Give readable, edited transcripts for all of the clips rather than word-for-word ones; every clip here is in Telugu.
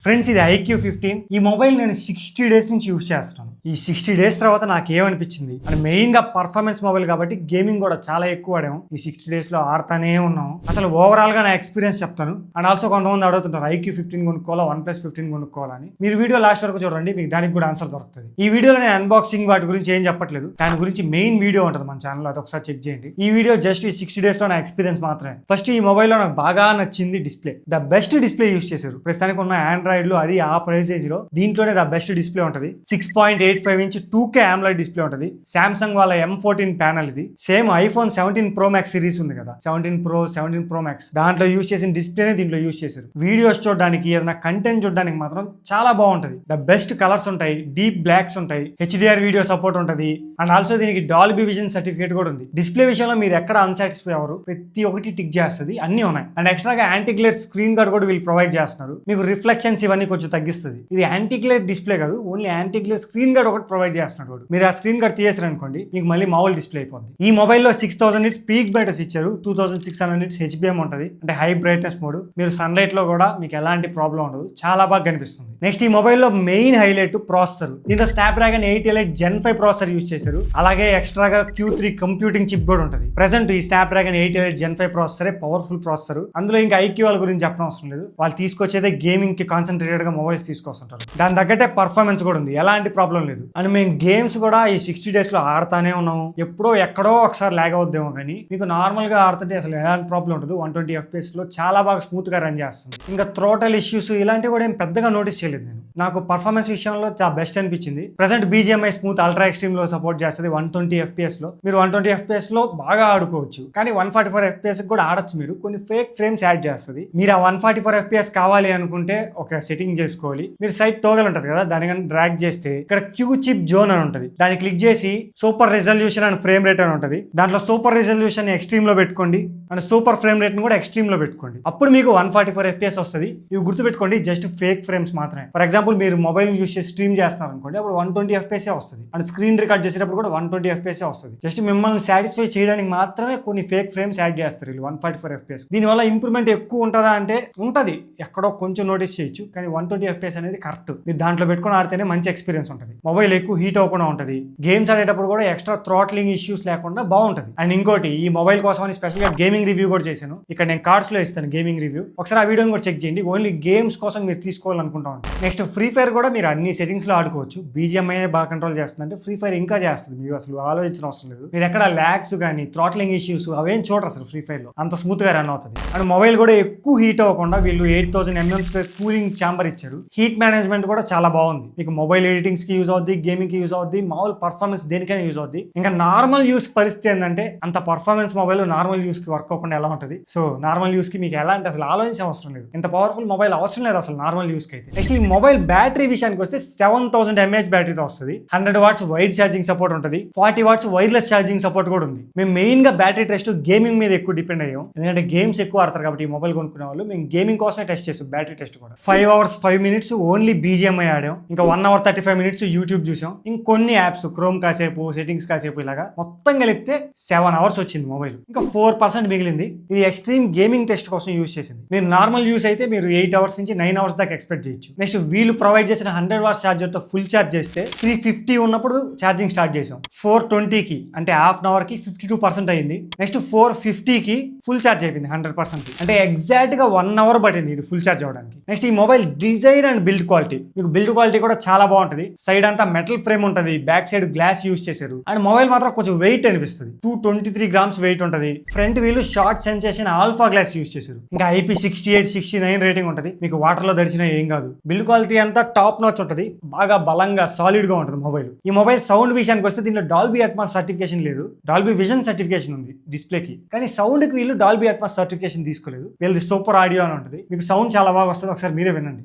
ఫ్రెండ్స్ ఇది IQ15 ఈ మొబైల్ నేను 60 డేస్ నుంచి యూజ్ చేస్తున్నాను. ఈ 60 డేస్ తర్వాత నాకు ఏమనిపించింది అంటే మెయిన్ గా పర్ఫార్మెన్స్ మొబైల్ కాబట్టి గేమింగ్ కూడా చాలా ఎక్కువ ఆడాము. ఈ 60 డేస్ లో ఆడుతానే ఉన్నాము. అసలు ఓవరాల్ గా నా ఎక్స్పీరియన్స్ చెప్తాను. అండ్ ఆల్సో కొంతమంది అడుగుతుంటారు IQ15 కొనుక్కోవాలా OnePlus 15 కొనుక్కోవాలని. మీరు వీడియో లాస్ట్ వరకు చూడండి, మీకు దానికి కూడా ఆన్సర్ దొరుకుతుంది. ఈ వీడియోలో నేను అన్బాక్సింగ్ వాటి గురించి ఏం చెప్పట్లేదు, దాని గురించి మెయిన్ వీడియో ఉంటుంది మన ఛానల్, అది ఒకసారి చెక్ చేయండి. ఈ వీడియో జస్ట్ ఈ 60 డేస్ లో నా ఎక్స్పీరియన్స్ మాత్రమే. ఫస్ట్ ఈ మొబైల్ లో నాకు బాగా నచ్చింది display. The best display use చేశారు. ప్రస్తుతానికి ఉన్న ఆండ్రాయిడ్ లో అది ఆ ప్రైస్ రేంజ్ లో దీంట్లోనే ద బెస్ట్ డిస్ప్లే ఉంటుంది. 6.85 ఇంచ్ 2K AMOLED డిస్ప్లే ఉంటుంది. సామ్సంగ్ వాళ్ళ M14 ప్యానల్ ఇది. Same iPhone 17 Pro Max series ఉంది కదా, 17 Pro 17 Pro Max దాంట్లో యూజ్ చేసిన డిస్ప్లేనే దీంట్లో యూజ్ చేశారు. వీడియోస్ చూడడానికి ఏదైనా కంటెంట్ చూడడానికి మాత్రం చాలా బాగుంటుంది. ద బెస్ట్ కలర్స్ ఉంటాయి, డీప్ బ్లాక్స్ ఉంటాయి, HDR వీడియో సపోర్ట్ ఉంటుంది. అండ్ ఆల్సో దీనికి డాల్బీ విజన్ సర్టిఫికేట్ కూడా ఉంది. డిస్ప్లే విషయంలో మీరు ఎక్కడ అన్సాటిస్ఫై అవ్వరు, ప్రతి ఒక్కటి టిక్ చేస్తుంది, అన్ని ఉన్నాయి. అండ్ ఎక్స్ట్రాగా యాంటీ గ్లేర్ స్క్రీన్ గార్డ్ కూడా వీళ్ళు ప్రొవైడ్ చేస్తున్నారు. మీకు రిఫ్లెక్షన్స్ ఇవన్నీ కొంచెం తగ్గిస్తుంది. ఇది యాంటీ గ్లేర్ డిస్ప్లే కాదు, only anti glare screen guard ఒకటి ప్రొవైడ్ చేస్తున్నాడు. మీరు ఆ స్క్రీన్ గార్డ్ తీసేసారు అనుకోండి, మీకు మళ్ళీ మామూలు డిస్ప్లే అయిపోతుంది. ఈ మొబైల్లో 6000 nits పీక్ బ్రైట్నెస్ ఇచ్చారు, 2600 nits HBM ఉంటుంది, అంటే హై బ్రైట్నెస్ మోడ్. మీరు సన్లైట్ లో కూడా మీకు ఎలాంటి ప్రాబ్లం ఉండదు, చాలా బాగా కనిపిస్తుంది. నెక్స్ట్ ఈ మొబైల్లో మెయిన్ హైలైట్ ప్రాసెసర్. దీంట్లో స్నాప్డ్రాగన్ 8 Gen 5 ప్రాసెసర్ యూజ్ చేశారు. అలాగే ఎక్స్ట్రాగా Q3 కంప్యూటింగ్ చిప్ కూడా ఉంటుంది. ప్రెసెంట్ ఈ స్నాప్డ్రాగన్ 8 Gen 5 ప్రాసెసరే పవర్ఫుల్ ప్రాసెసర్. అందులో ఇంకా IQ వాళ్ళ గురించి చెప్పడం అవసరం లేదు, వాళ్ళు తీసుకొచ్చేదే గేమింగ్ కి కాన్సన్ట్రేటెడ్ గా మొబైల్స్ తీసుకొస్తుంటారు. దాని తగ్గట్టే పర్ఫార్మెన్స్ కూడా ఉంది, ఎలాంటి ప్రాబ్లం లేదు. అండ్ మేము గేమ్స్ కూడా ఈ 60 డేస్ లో ఆడుతానే ఉన్నాము. ఎప్పుడో ఎక్కడో ఒకసారి లాగ్ అవుద్దేమో కానీ మీకు నార్మల్ గా ఆడుతుంటే అసలు ఎలాంటి ప్రాబ్లం ఉంటుంది. 120 FPS లో చాలా బాగా స్మూత్ గా రన్ చేస్తుంది. ఇంకా థ్రోటల్ ఇష్యూస్ ఇలాంటివి కూడా ఏం పెద్దగా నోటీస్ చేయలేదు నేను. నాకు పర్ఫార్మెన్స్ విషయంలో చాలా బెస్ట్ అనిపించింది. Present BGMI smooth ultra extreme లో సపోర్ట్ చేస్తుంది 120 FPS లో. మీరు 120 FPS లో బాగా ఆడుకోవచ్చు, కానీ 144 FPS కూడా ఆడొచ్చు. మీరు కొన్ని ఫేక్ ఫ్రేమ్స్ యాడ్ చేస్తుంది. మీరు ఆ 144 FPS కావాలి అనుకుంటే ఒక సెట్టింగ్ చేసుకోవాలి. మీరు సైట్ టోగల్ ఉంటుంది కదా, దాని కానీ డ్రాగ్ చేస్తే ఇక్కడ Q చిప్ జోన్ అని ఉంటుంది, దాన్ని క్లిక్ చేసి super resolution and frame rate అని ఉంటుంది. దాంట్లో సూపర్ రెజల్యూషన్ ఎక్స్ట్రీమ్ లో పెట్టుకోండి అండ్ సూపర్ ఫ్రేమ్ రేట్ ని కూడా ఎక్స్ట్రీమ్ లో పెట్టుకోండి. అప్పుడు మీకు 144 FPS వస్తుంది. ఇవి గుర్తుపెట్టుకోండి, జస్ట్ ఫేక్ ఫ్రేమ్స్ మాత్రమే. ఫర్ ఎగ్జాంపుల్ మీరు మొబైల్ యూస్ చేసి స్ట్రీమ్ చేస్తున్నారు అనుకోండి, అప్పుడు 120 FPS వస్తుంది. అండ్ స్క్రీన్ రికార్డ్ చేసేటప్పుడు కూడా 120 FPS వస్తుంది. జస్ట్ మిమ్మల్ని సాటిస్ఫై చేయడానికి మాత్రమే కొన్ని ఫేక్ ఫ్రేమ్స్ యాడ్ చేస్తారు వీళ్ళు 144 FPS. దీనివల్ల ఇంప్రూవ్మెంట్ ఎక్కువ ఉంటుందా అంటే ఉంటుంది, ఎక్కడో కొంచెం నోటీస్ చేయొచ్చు, కానీ 120 FPS అనేది కరెక్ట్. మీరు దాంట్లో పెట్టుకుని ఆడితేనే మంచి ఎక్స్పీరియన్స్ ఉంటుంది. మొబైల్ ఎక్కువ హీట్ అవ్వకుండా ఉంటుంది. గేమ్స్ ఆడేటప్పుడు కూడా ఎక్స్ట్రా థ్రాట్లింగ్ ఇష్యూస్ లేకుండా బాగుంటుంది. అండ్ ఇంకోటి, ఈ మొబైల్ కోసం అని స్పెషల్ గా గేమింగ్ రివ్యూ కూడా చేశాను. ఇక్కడ నేను కార్డ్స్ లో ఇస్తాను గేమింగ్ రివ్యూ, ఒకసారి ఆ వీడియోని కూడా చెక్ చేయండి. ఓన్లీ గేమ్స్ కోసం మీరు తీసుకోవాలనుకుంటా ఉంటాను. నెక్స్ట్ ఫ్రీ ఫైర్ కూడా మీరు అన్ని సెటింగ్స్ లో ఆడుకోవచ్చు. BGMI బాగా కంట్రోల్ చేస్తుంది అంటే ఫ్రీ ఫైర్ ఇంకా చేస్తుంది. మీరు అసలు ఆలోచించిన అవసరం లేదు. మీరు ఎక్కడ ల్యాగ్స్ కానీ థ్రాట్లింగ్ ఇష్యూస్ అవేం చూడరు అసలు. ఫ్రీ ఫైర్ లో అంత స్మూత్ గా రన్ అవుతుంది. అండ్ మొబైల్ కూడా ఎక్కువ హీట్ అవ్వకుండా వీళ్ళు 8000 mm కూలింగ్ ఛాంబర్ ఇచ్చారు. హీట్ మేనేజ్మెంట్ కూడా చాలా బాగుంది. మీకు మొబైల్ ఎడిటింగ్స్ కి యూజ్ అవుద్ది, గేమింగ్ కి యూజ్ అవుద్ది, మామూలు పర్ఫార్మెన్స్ దేనికైనా యూజ్ అవుద్ది. ఇంకా నార్మల్ యూస్ పరిస్థితి ఏంటంటే అంత పర్ఫార్మెన్స్ మొబైల్ నార్మల్ యూస్ కి వర్క్ అవ్వకుండా ఎలా ఉంటుంది. సో నార్మల్ యూస్ కి మీకు ఎలాంటి అసలు ఆలోచించే అవసరం లేదు. ఇంత పవర్ఫుల్ మొబైల్ అవసరం లేదు అసలు నార్మల్ యూస్ కి అయితే. నెక్స్ట్ ఈ మొబైల్ బ్యాటరీ విషయానికి వస్తే 7000 mAh బ్యాటరీతో వస్తుంది. 100 watts వైడ్ ఛార్జింగ్ సపోర్ట్ ఉంటుంది, 40 watts వైర్లెస్ ఛార్జింగ్ సపోర్ట్ కూడా ఉంది. మేము మెయిన్ గా బ్యాటరీ టెస్ట్ గేమింగ్ మీద ఎక్కువ డిపెండ్ అయ్యాం, ఎందుకంటే గేమ్స్ ఎక్కువ ఆడతారు కాబట్టి ఈ మొబైల్ కొనుక్కునే వాళ్ళు. మేము గేమింగ్ కోసమే టెస్ట్ చేస్తాం. బ్యాటరీ టెస్ట్ కూడా 5 hours 5 minutes ఓన్లీ BGMI ఆడాం. ఇంకా 1 hour 35 minutes యూట్యూబ్ చూసాం. ఇంకొన్ని యాప్స్ క్రోమ్ కాసేపు, సెట్టింగ్స్ కాసేపు, ఇలాగా మొత్తం కలిపితే 7 hours వచ్చింది మొబైల్. ఇంకా 4% మిగిలింది. ఇది ఎక్స్ట్రీమ్ గేమింగ్ టెస్ట్ కోసం యూజ్ చేసింది. మీరు నార్మల్ యూస్ అయితే మీరు 8 hours నుంచి 9 hours దాకా ఎక్స్పెక్ట్ చేయొచ్చు. నెక్స్ట్ వీళ్ళు ప్రొవైడ్ చేసిన 100 watts ఛార్జర్ తో ఫుల్ ఛార్జ్ చేస్తే 350 ఉన్నప్పుడు ఛార్జింగ్ స్టార్ట్ చేసాం. 420 కి అంటే హాఫ్ అన్ అవర్ కి 52% అయింది. నెక్స్ట్ 450 కి ఫుల్ ఛార్జ్ అయిపోయింది 100%. అంటే ఎగ్జాక్ట్ గా 1 hour పట్టింది ఇది ఫుల్ ఛార్జ్ అవడానికి. నెక్స్ట్ ఈ mobile design and build quality, మీకు బిల్డ్ క్వాలిటీ కూడా చాలా బాగుంటుంది. సైడ్ అంతా మెటల్ ఫ్రేమ్ ఉంటుంది, బ్యాక్ సైడ్ గ్లాస్ యూజ్ చేశారు. అండ్ మొబైల్ మాత్రం కొంచెం వెయిట్ అనిపిస్తుంది, 223 grams వెయిట్ ఉంటుంది. ఫ్రంట్ వీళ్ళు short sensation alpha glass use చేశారు. ఇంకా IP68 69 రేటింగ్ ఉంటుంది. మీకు వాటర్ లో దడిచినా ఏం కాదు. బిల్డ్ క్వాలిటీ అంతా టాప్ నాచ్ ఉంటుంది, బాగా బలంగా సాలిడ్ గా ఉంటుంది మొబైల్. ఈ మొబైల్ సౌండ్ విషయానికి వస్తే దీంట్లో డాల్బీ అట్మాస్ సర్టిఫికేషన్ లేదు, డాల్బీ విజన్ సర్టిఫికేషన్ ఉంది డిస్ప్లేకి, కానీ సౌండ్ కి వీళ్ళు డాల్బీ అట్మాస్ సర్టిఫికేషన్ తీసుకోలేదు. వీళ్ళది సూపర్ ఆడియో అని ఉంటుంది. మీకు సౌండ్ చాలా బాగా వస్తుంది, ఒకసారి మీరే వినండి.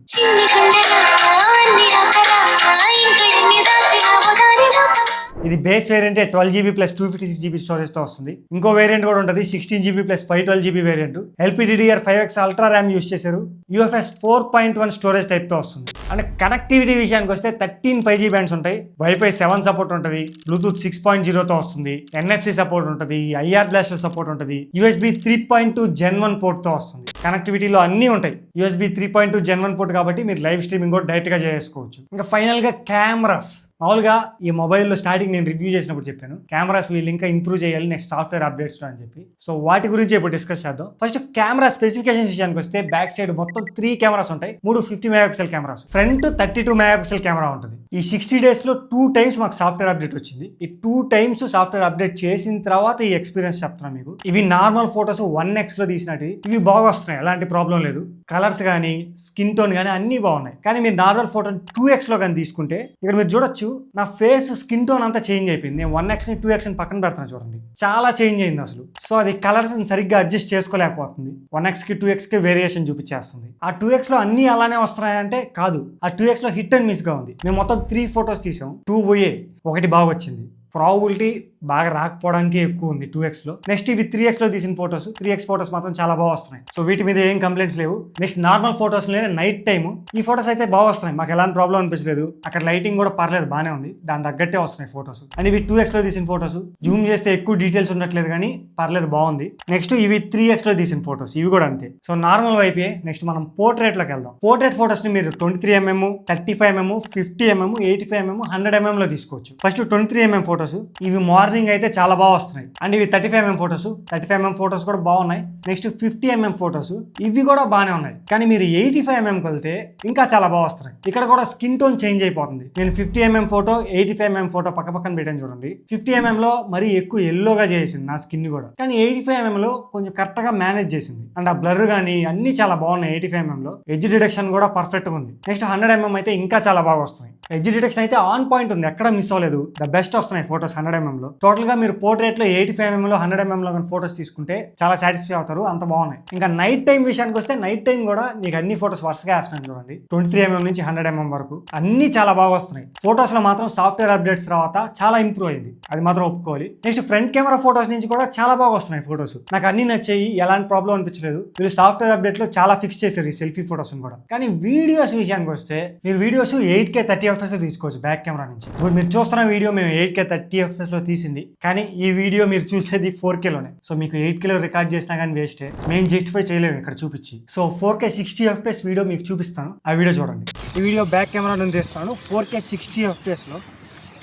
ఇది base variant 12GB + 256GB storage తో వస్తుంది. ఇంకో వేరియంట్ కూడా ఉంటుంది 16GB + 512GB variant. LPDDR5X ultra RAM use చేశారు. UFS 4.1 స్టోరేజ్ టైప్ తో వస్తుంది. అండ్ కనెక్టివిటీ విషయానికి వస్తే 13 5G బ్యాండ్స్ ఉంటాయి, వైఫై 7 సపోర్ట్ ఉంటుంది, బ్లూటూత్ 6.0తో వస్తుంది, NFC సపోర్ట్ ఉంటుంది, IR బ్లాస్టర్ సపోర్ట్ ఉంటుంది, USB 3.2 Gen 1 పోర్ట్తో వస్తుంది. కనెక్టివిటీలో అన్నీ ఉంటాయి. USB 3.2 Gen 1 పోర్ట్ కాబట్టి మీరు లైవ్ స్ట్రీమింగ్ కూడా డైరెక్ట్గా చేసుకోవచ్చు. ఇంకా ఫైనల్గా కెమెరాస్. మామూలుగా ఈ మొబైల్లో స్టార్టింగ్ నేను రివ్యూ చేసినప్పుడు చెప్పాను కెమెరాస్ వీళ్ళు ఇంకా ఇంప్రూవ్ చేయాలి నెక్స్ట్ సాఫ్ట్వేర్ అప్డేట్స్ అని చెప్పి. సో వాటి గురించి ఇప్పుడు డిస్కస్ చేద్దాం. ఫస్ట్ కెమెరా స్పెసిఫికేషన్ విషయానికి వస్తే బ్యాక్ సైడ్ మొత్తం 3 కెమెరాస్ ఉంటాయి. 3 50 megapixel cameras, front 32 megapixel camera ఉంటుంది. ఈ 60 days లో 2 times మాకు సాఫ్ట్వేర్ అప్డేట్ వచ్చింది. ఈ 2 times సాఫ్ట్వేర్ అప్డేట్ చేసిన తర్వాత ఈ ఎక్స్పీరియన్స్ చెప్తున్నాను మీకు. ఇవి నార్మల్ ఫోటోస్ 1x లో తీసినట్టు ఇవి బాగా వస్తున్నాయి, ఎలాంటి ప్రాబ్లం లేదు. కలర్స్ కానీ స్కిన్ టోన్ కానీ అన్ని బాగున్నాయి. కానీ మీరు నార్మల్ ఫోటో 2x లో కానీ తీసుకుంటే ఇక్కడ మీరు చూడొచ్చు నా ఫేస్ స్కిన్ టోన్ అంతా చేంజ్ అయిపోయింది. నేను 1x ని 2x ని పక్కన పెడతాను చూడండి, చాలా చేంజ్ అయింది అసలు. సో అది కలర్స్ సరిగ్గా అడ్జస్ట్ చేసుకోలేకపోతుంది. 1x కి 2x కి వేరియేషన్ చూపించేస్తుంది. ఆ 2x లో అన్ని అలానే వస్తున్నాయంటే కాదు, ఆ 2x లో హిట్ అండ్ మిస్ గా ఉంది. మేము మొత్తం 3 ఫొటోస్ తీసాం, 2 పోయే, 1 బాగా వచ్చింది. ప్రాబిలిటీ బాగా రాకపోవడానికి ఎక్కువ ఉంది 2x లో. నెక్స్ట్ ఇవి 3x లో తీసిన ఫోటోస్, 3x ఫోటోస్ మాత్రం చాలా బాగా వస్తున్నాయి. సో వీటి మీద ఏం కంప్లైంట్స్ లేవు. నెక్స్ట్ నార్మల్ ఫోటోస్ లోనే నైట్ టైమ్ ఈ ఫోటోస్ అయితే బాగా వస్తున్నాయి, మాకు ఎలాంటి ప్రాబ్లం అనిపించలేదు. అక్కడ లైటింగ్ కూడా పర్లేదు, బాగానే ఉంది, దాని తగ్గట్టే వస్తున్నాయి ఫోటోస్. అండ్ ఇవి 2x లో తీసిన ఫోటోస్, జూమ్ చేస్తే ఎక్కువ డీటెయిల్స్ ఉండట్లేదు కానీ పర్లేదు, బాగుంది. నెక్స్ట్ ఇవి 3x లో తీసిన ఫోటోస్, ఇవి కూడా అంతే. సో నార్మల్ వైపే. నెక్స్ట్ మనం పోర్ట్రేట్ లోకి వెళ్దాం. పోర్ట్రేట్ ఫోటోస్ ని మీరు 23mm, 35mm, 50mm, 85mm, 100mm లో తీసుకోవచ్చు. ఫస్ట్ 23mm ఫోటోస్, ఇవి మార్నింగ్ అయితే చాలా బాగా వస్తున్నాయి. అండ్ ఇవి 35mm ఫోటోస్, 35mm ఫోటోస్ కూడా బాగున్నాయి. నెక్స్ట్ 50mm ఫోటోస్, ఇవి కూడా బాగానే ఉన్నాయి. కానీ మీరు 85mm వెళ్తే ఇంకా చాలా బాగా వస్తున్నాయి. ఇక్కడ కూడా స్కిన్ టోన్ చేంజ్ అయిపోతుంది. నేను 50mm ఫోటో, 85mm ఫోటో పక్క పక్కన పెట్టాను చూడండి. 50mm లో మరీ ఎక్కువ ఎల్లోగా చేసింది నా స్కిన్ కూడా, కానీ 85mm లో కొంచెం కరెక్ట్ గా మేనేజ్ చేసింది. అండ్ ఆ బ్లర్ కానీ అన్ని చాలా బాగున్నాయి 85mm లో. ఎడ్జ్ డిటెక్షన్ కూడా పర్ఫెక్ట్ గా ఉంది. నెక్స్ట్ 100mm అయితే ఇంకా చాలా బాగా వస్తున్నాయి. ఎడ్జ్ డిటెక్షన్ అయితే ఆన్ పాయింట్ ఉంది, ఎక్కడ మిస్ అవ్వలేదు. ద బెస్ట్ వస్తున్నాయి ఫోటోస్ 100mm లో. టోటల్ గా మీరు పోర్ట్రేట్ లో 85mm లో 100mm లో ఫోటోస్ తీసుకుంటే చాలా సాటిస్ఫై అవుతారు, అంత బాగున్నాయి. ఇంకా నైట్ టైం విషయానికి వస్తే నైట్ టైం కూడా నీకు అన్ని ఫోటోస్ వరుసగా వేస్తున్నాను చూడండి. 23mm నుంచి 100mm వరకు అన్ని చాలా బాగా వస్తున్నాయి. ఫోటోస్ లో మాత్రం సాఫ్ట్వేర్ అప్డేట్స్ తర్వాత చాలా ఇంప్రూవ్ అయింది, అది మాత్రం ఒప్పుకోవాలి. నెక్స్ట్ ఫ్రంట్ కెమెరా ఫోటోస్ నుంచి కూడా చాలా బాగా వస్తున్నాయి ఫోటోస్, నాకు అన్ని నచ్చాయి, ఎలాంటి ప్రాబ్లం అనిపించలేదు. మీరు సాఫ్ట్వేర్ అప్డేట్ లో చాలా ఫిక్స్ చేశారు ఈ సెల్ఫీ ఫోటోస్ కూడా. కానీ వీడియోస్ విషయానికి వస్తే మీరు వీడియోస్ 8K 30fps లో తీసుకోవచ్చు బ్యాక్ కెమెరా నుంచి. ఇప్పుడు మీరు చూస్తున్న వీడియో మేము 8K 30fps లో తీసింది, కానీ ఈ వీడియో మీరు చూసేది 4K లోనే. సో మీకు 8K లో రికార్డ్ చేసినా కానీ వేస్టే, మేము జస్టిఫై చేయలేము ఇక్కడ చూపించి. సో 4K 60fps వీడియో మీకు చూపిస్తాను, ఆ వీడియో చూడండి. ఈ వీడియో బ్యాక్ కెమెరా నుంచి తీస్తున్నాను 4K 60fps లో.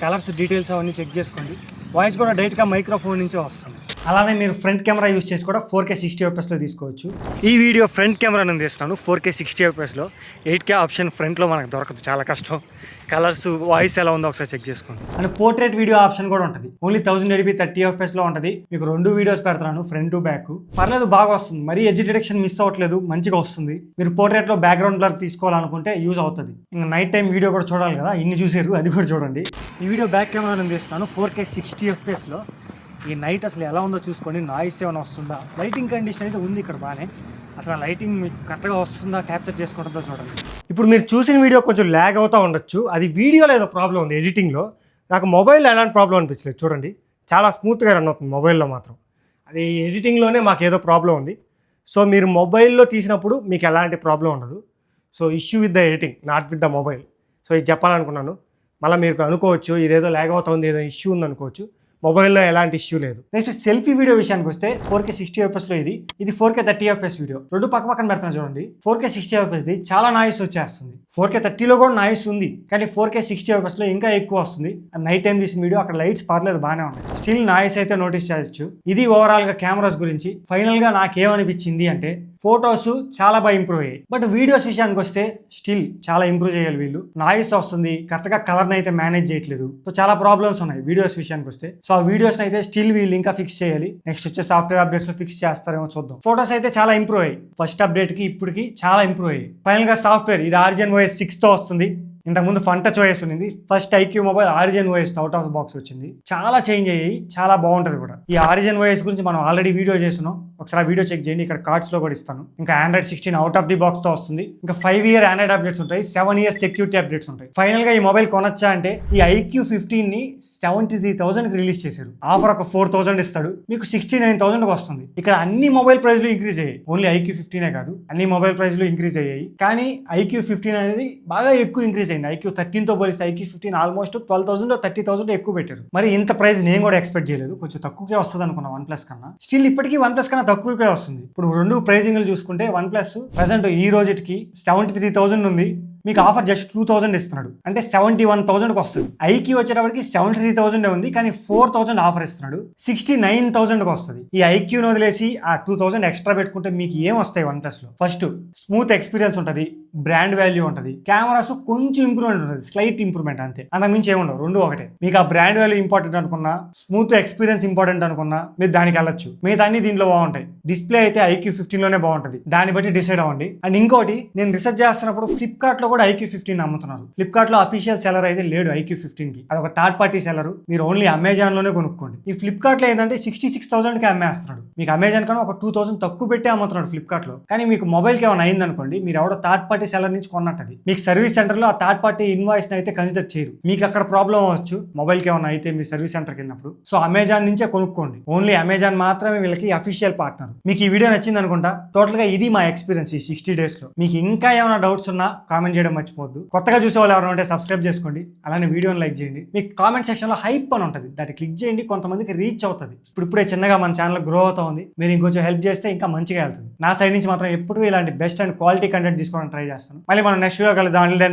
కలర్స్ డీటెయిల్స్ అవన్నీ చెక్ చేసుకోండి. వాయిస్ కూడా డైరెక్ట్గా మైక్రోఫోన్ నుంచే వస్తుంది. అలానే మీరు ఫ్రంట్ కెమెరా యూస్ చేసి కూడా 4K 60fps లో తీసుకోవచ్చు. ఈ వీడియో ఫ్రంట్ కెమెరా నుంచి తీస్తున్నాను 4K 60fps లో. 8K ఆప్షన్ ఫ్రంట్లో మనకు దొరకదు, చాలా కష్టం. కలర్స్ వాయిస్ ఎలా ఉందో ఒకసారి చెక్ చేసుకోండి. అండ్ పోర్ట్రేట్ వీడియో ఆప్షన్ కూడా ఉంటుంది, ఓన్లీ 1080p 30fps లో ఉంటుంది. మీకు 2 వీడియోస్ పెడతాను, ఫ్రంట్ బ్యాక్. పర్లేదు, బాగా వస్తుంది, మరీ ఎడ్జ్ డిటెక్షన్ మిస్ అవ్వట్లేదు, మంచిగా వస్తుంది. మీరు పోర్ట్రేట్ లో బ్యాక్గ్రౌండ్ బ్లర్ తీసుకోవాలనుకుంటే యూజ్ అవుతుంది. ఇంకా నైట్ టైం వీడియో కూడా చూడాలి కదా, ఇన్ని చూసారు, అది కూడా చూడండి. ఈ వీడియో బ్యాక్ కెమెరా నుంచి తీస్తున్నాను 4K 60fps లో. ఈ నైట్ అసలు ఎలా ఉందో చూసుకోండి, నాయిస్ ఏమైనా వస్తుందా. లైటింగ్ కండిషన్ అయితే ఉంది ఇక్కడ బాగానే, అసలు లైటింగ్ మీకు కరెక్ట్గా వస్తుందా, క్యాప్చర్ చేసుకుంటుందో చూడండి. ఇప్పుడు మీరు చూసిన వీడియో కొంచెం ల్యాగ్ అవుతూ ఉండొచ్చు, అది వీడియోలో ఏదో ప్రాబ్లం ఉంది ఎడిటింగ్లో. నాకు మొబైల్లో ఎలాంటి ప్రాబ్లం అనిపించలేదు చూడండి, చాలా స్మూత్గా రన్ అవుతుంది మొబైల్లో మాత్రం. అది ఎడిటింగ్లోనే మాకు ఏదో ప్రాబ్లం ఉంది. సో మీరు మొబైల్లో తీసినప్పుడు మీకు ఎలాంటి ప్రాబ్లం ఉండదు. So issue with the editing, not with the mobile. So ఇది చెప్పాలనుకున్నాను. మళ్ళీ మీరు అనుకోవచ్చు ఇదేదో ల్యాగ్ అవుతుంది, ఏదో ఇష్యూ ఉంది అనుకోవచ్చు. మొబైల్లో ఎలాంటి ఇష్యూ లేదు. నెక్స్ట్ సెల్ఫీ వీడియో విషయానికి వస్తే 4K 60fps లో ఇది 4K 30fps వీడియో. 2 పక్క పక్కన పెడుతున్నా చూడండి. 4K 60fps చాలా నాయిస్ వచ్చేస్తుంది. 4K 30లో కూడా నాయిస్ ఉంది, కానీ 4K 60fps లో ఇంకా ఎక్కువ వస్తుంది. నైట్ టైం తీసిన వీడియో, అక్కడ లైట్స్ పర్లేదు, బాగానే ఉన్నాయి. స్టిల్ నాయిస్ అయితే నోటీస్ చేయొచ్చు. ఇది ఓవరాల్ గా కెమెరాస్ గురించి. ఫైనల్ గా నాకేమనిపించింది అంటే ఫోటోస్ చాలా బాగా ఇంప్రూవ్ అయ్యాయి, బట్ వీడియోస్ విషయానికి వస్తే స్టిల్ చాలా ఇంప్రూవ్ చేయాలి వీళ్ళు. నాయిస్ వస్తుంది, కరెక్ట్ గా కలర్ అయితే మేనేజ్ చేయట్లేదు. సో చాలా ప్రాబ్లమ్స్ ఉన్నాయి వీడియోస్ విషయానికి వస్తే. సో ఆ వీడియోస్ అయితే స్టిల్ వీళ్ళు ఇంకా ఫిక్స్ చేయాలి. నెక్స్ట్ వచ్చే సాఫ్ట్వేర్ అప్డేట్స్ లో ఫిక్స్ చేస్తారేమో చూద్దాం. ఫోటోస్ అయితే చాలా ఇంప్రూవ్ అయ్యాయి, ఫస్ట్ అప్డేట్ కి ఇప్పటికి చాలా ఇంప్రూవ్ అయ్యాయి. ఫైనల్ గా సాఫ్ట్వేర్ ఇది Origin OS 6 తో వస్తుంది. ఇంతకుముందు FunTouch OS ఉంది, first IQ mobile Origin OS out of box వచ్చింది. చాలా చేంజ్ అయ్యాయి, చాలా బాగుంటుంది కూడా. ఈ Origin OS గురించి మనం ఆల్రెడీ వీడియో చేస్తున్నాం, ఒకసారి వీడియో చెక్ చేయండి, ఇక్కడ కార్డ్స్ లో కూడా ఇస్తాను. ఇంకా Android 16 out of the box తో వస్తుంది. ఇంకా 5 year Android అప్డేట్స్ ఉంటాయి, 7 years సెక్యూరిటీ అప్డేట్స్ ఉంటాయి. ఫైనల్ గా ఈ మొబైల్ కొనొచ్చా అంటే ఈ iQ15 ని 73,000 కి రిలీజ్ చేశారు. ఆఫర్ ఒక 4,000 ఇస్తాడు, మీకు 69,000 కి వస్తుంది. ఇక్కడ అన్ని మొబైల్ ప్రైస్లు ఇంక్రీజ్ అయ్యాయి, ఓన్లీ iQ15 కాదు, అన్ని మొబైల్ ప్రైస్లు ఇంక్రీజ్ అయ్యాయి. కానీ iQ15 అనేది బాగా ఎక్కువ ఇంక్రీజ్ అయింది. iQ13 తో పోలిస్తే iQ15 ఆల్మోస్ట్ 12,000 30,000 ఎక్కువ పెట్టారు. మరి ఇంత ప్రైస్ నేను కూడా ఎక్స్పెక్ట్ చేయలేదు, కొంచెం తక్కువకే వస్తుంది అనుకున్నా OnePlus కన్నా. స్టిల్ ఇప్పటికీ OnePlus కన్నా తక్కువకే వస్తుంది. ఇప్పుడు రెండు ప్రైజింగ్లు చూసుకుంటే OnePlus ప్రెసెంట్ ఈ రోజుకి 73,000 ఉంది, మీకు ఆఫర్ జస్ట్ 2,000 ఇస్తున్నాడు, అంటే 71,000కి వస్తుంది. ఐక్యూ వచ్చేటప్పటికి 73,000 ఉంది, కానీ 4,000 ఆఫర్ ఇస్తున్నాడు, 69,000కి వస్తుంది. ఈ ఐక్యూని వదిలేసి ఆ 2,000 ఎక్స్ట్రా పెట్టుకుంటే మీకు ఏం వస్తాయి OnePlus లో? ఫస్ట్ స్మూత్ ఎక్స్పీరియన్స్ ఉంటుంది, బ్రాండ్ వాల్యూ ఉంటుంది, కెమెరాస్ కొంచెం ఇంప్రూవ్మెంట్ ఉంటుంది, స్లైట్ ఇంప్రూవ్మెంట్ అంతే, అంతకుమించి ఏముండవు, రెండు ఒకటే. మీకు ఆ బ్రాండ్ వాల్యూ ఇంపార్టెంట్ అనుకున్నా, స్మూత్ ఎక్స్పీరియన్స్ ఇంపార్టెంట్ అనుకున్నా మీరు దానికి వెళ్ళొచ్చు. మిగతా అన్ని దీంట్లో బాగుంటాయి. డిస్ప్లే అయితే iQ15 లోనే బాగుంటుంది, దాన్ని బట్టి డిసైడ్ అవ్వండి. అండ్ ఇంకోటి, నేను రీసెర్చ్ చేస్తున్నప్పుడు ఫ్లిప్కార్ట్ లో కూడా iQ15 అమ్ముతున్నారు. ఫ్లిప్కార్ట్ లో అఫీషియల్ సెలర్ అయితే లేడు iQ15 కి, అది ఒక థర్డ్ పార్టీ సెలర్. మీరు ఓన్లీ అమెజాన్ లోనే కొనుక్కోండి. ఈ ఫ్లిప్కార్ట్ లో ఏంటంటే 66,000 కి అమ్మేస్తున్నాడు, మీకు అమెజాన్ కన్నా ఒక 2,000 తక్కువ పెట్టి అమ్ముతున్నాడు ఫ్లిప్కార్ట్ లో. కానీ మీకు మొబైల్ కి ఏమైనా అయింది అనుకోండి, మీరు ఎవడో థర్డ్ పార్టీ సెలర్ నుంచి కొన్నట్టది, మీకు సర్వీస్ సెంటర్ లో ఆ థర్డ్ పార్టీ ఇన్వాయిస్ అయితే కన్సిడర్ చేయరు, మీకు అక్కడ ప్రాబ్లం అవ్వచ్చు మొబైల్ కి ఏమైనా అయితే మీ సర్వీస్ సెంటర్కి వెళ్ళినప్పుడు. సో అమెజాన్ నుంచే కొనుక్కోండి, ఓన్లీ అమెజాన్ మాత్రమే వీళ్ళకి అఫీషియల్ పార్ట్నర్. మీకు ఈ వీడియో నచ్చింది అనుకుంటా. టోటల్ గా ఇది మా ఎక్స్పీరియన్స్ ఈ 60 days లో. మీకు ఇంకా ఏమైనా డౌట్స్ ఉన్నా కామెంట్ చేయడం మర్చిపోవద్దు. కొత్తగా చూసే వాళ్ళు ఎవరైనా ఉంటే సబ్స్క్రైబ్ చేసుకోండి, అలానే వీడియోని లైక్ చేయండి. మీకు కామెంట్ సెక్షన్ లో హైప్ అని ఉంటుంది, దాన్ని క్లిక్ చేయండి, కొంతమందికి రీచ్ అవుతుంది. ఇప్పుడే చిన్నగా మన ఛానల్ గ్రో అవుతా ఉంది, మీరు ఇంకొంచెం హెల్ప్ చేస్తే ఇంకా మంచిగా వెళ్తుంది. నా సైడ్ నుంచి మాత్రం ఎప్పుడు ఇలాంటి బెస్ట్ అండ్ క్వాలిటీ కంటెంట్ తీసుకోవడానికి ట్రై చేస్తాను. మళ్ళీ మనం నెక్స్ట్ వీడియో కలుద్దాం.